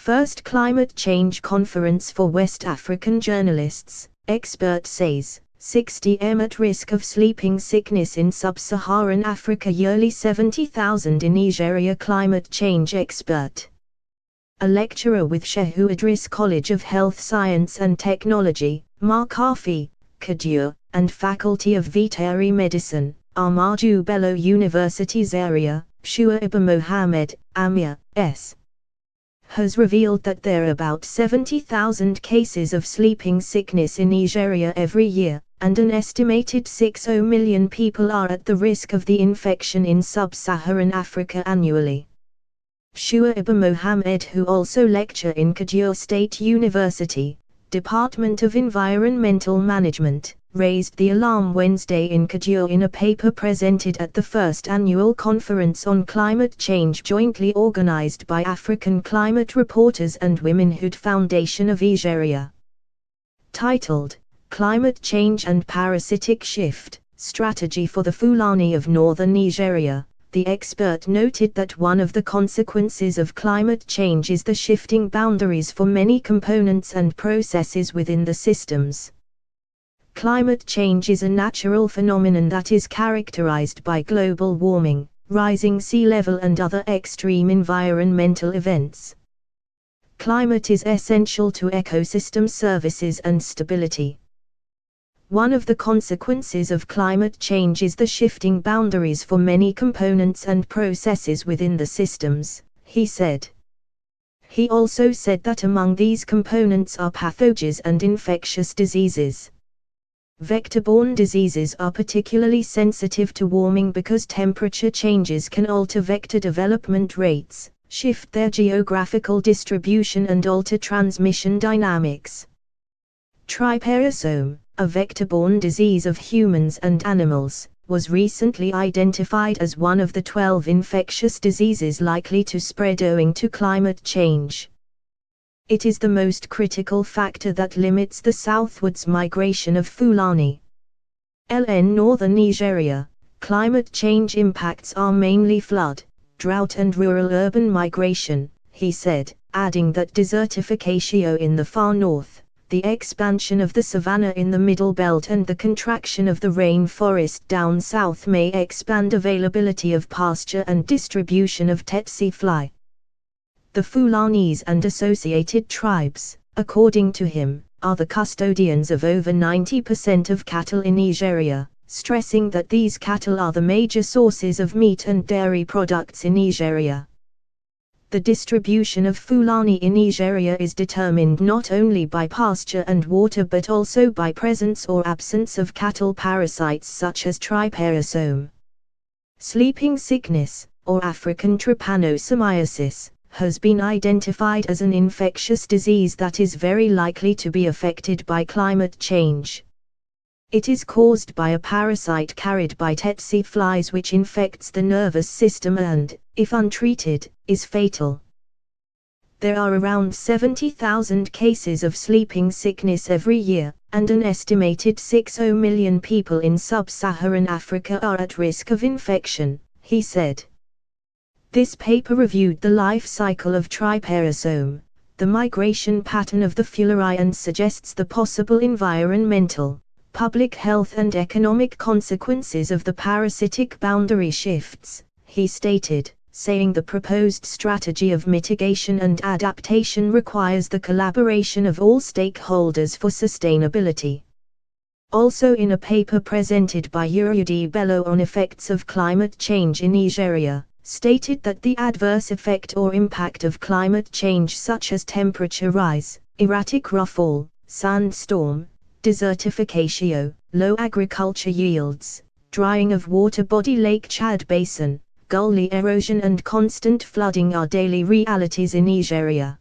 first climate change conference for West African journalists, expert says. 60m at risk of sleeping sickness in Sub-Saharan Africa. Yearly 70,000 in Nigeria. Climate change expert. A lecturer with Shehu Idris College of Health Science and Technology, Markafi, Kaduna, and Faculty of Veterinary Medicine, Ahmadu Bello University Zaria, Shuaib Mohammed, Amir, S. has revealed that there are about 70,000 cases of sleeping sickness in Nigeria every year, and an estimated 60 million people are at the risk of the infection in Sub-Saharan Africa annually. Shuaib Mohammed, who also lecture in Kaduna State University, Department of Environmental Management, raised the alarm Wednesday in Kaduna in a paper presented at the first annual conference on climate change jointly organized by African Climate Reporters and Womenhood Foundation of Nigeria. Titled, Climate Change and Parasitic Shift, Strategy for the Fulani of Northern Nigeria, the expert noted that one of the consequences of climate change is the shifting boundaries for many components and processes within the systems. Climate change is a natural phenomenon that is characterized by global warming, rising sea level and other extreme environmental events. Climate is essential to ecosystem services and stability. One of the consequences of climate change is the shifting boundaries for many components and processes within the systems, he said. He also said that among these components are pathogens and infectious diseases. Vector-borne diseases are particularly sensitive to warming because temperature changes can alter vector development rates, shift their geographical distribution and alter transmission dynamics. Trypanosome, a vector-borne disease of humans and animals, was recently identified as one of the 12 infectious diseases likely to spread owing to climate change. It is the most critical factor that limits the southwards migration of Fulani. In northern Nigeria, climate change impacts are mainly flood, drought and rural-urban migration, he said, adding that desertification in the far north, the expansion of the savanna in the middle belt and the contraction of the rainforest down south may expand availability of pasture and distribution of tsetse fly. The Fulanis and associated tribes, according to him, are the custodians of over 90% of cattle in Nigeria, stressing that these cattle are the major sources of meat and dairy products in Nigeria. The distribution of Fulani in Nigeria is determined not only by pasture and water but also by presence or absence of cattle parasites such as trypanosome. Sleeping sickness, or African trypanosomiasis, has been identified as an infectious disease that is very likely to be affected by climate change. It is caused by a parasite carried by tsetse flies which infects the nervous system and, if untreated, is fatal. There are around 70,000 cases of sleeping sickness every year, and an estimated 60 million people in sub-Saharan Africa are at risk of infection, he said. This paper reviewed the life cycle of trypanosome, the migration pattern of the Fulani and suggests the possible environmental, public health and economic consequences of the parasitic boundary shifts, he stated, saying the proposed strategy of mitigation and adaptation requires the collaboration of all stakeholders for sustainability. Also in a paper presented by Ahmadu Bello on effects of climate change in Nigeria, stated that the adverse effect or impact of climate change such as temperature rise, erratic rainfall, sandstorm, desertification, low agriculture yields, drying of water body Lake Chad Basin, gully erosion and constant flooding are daily realities in Nigeria.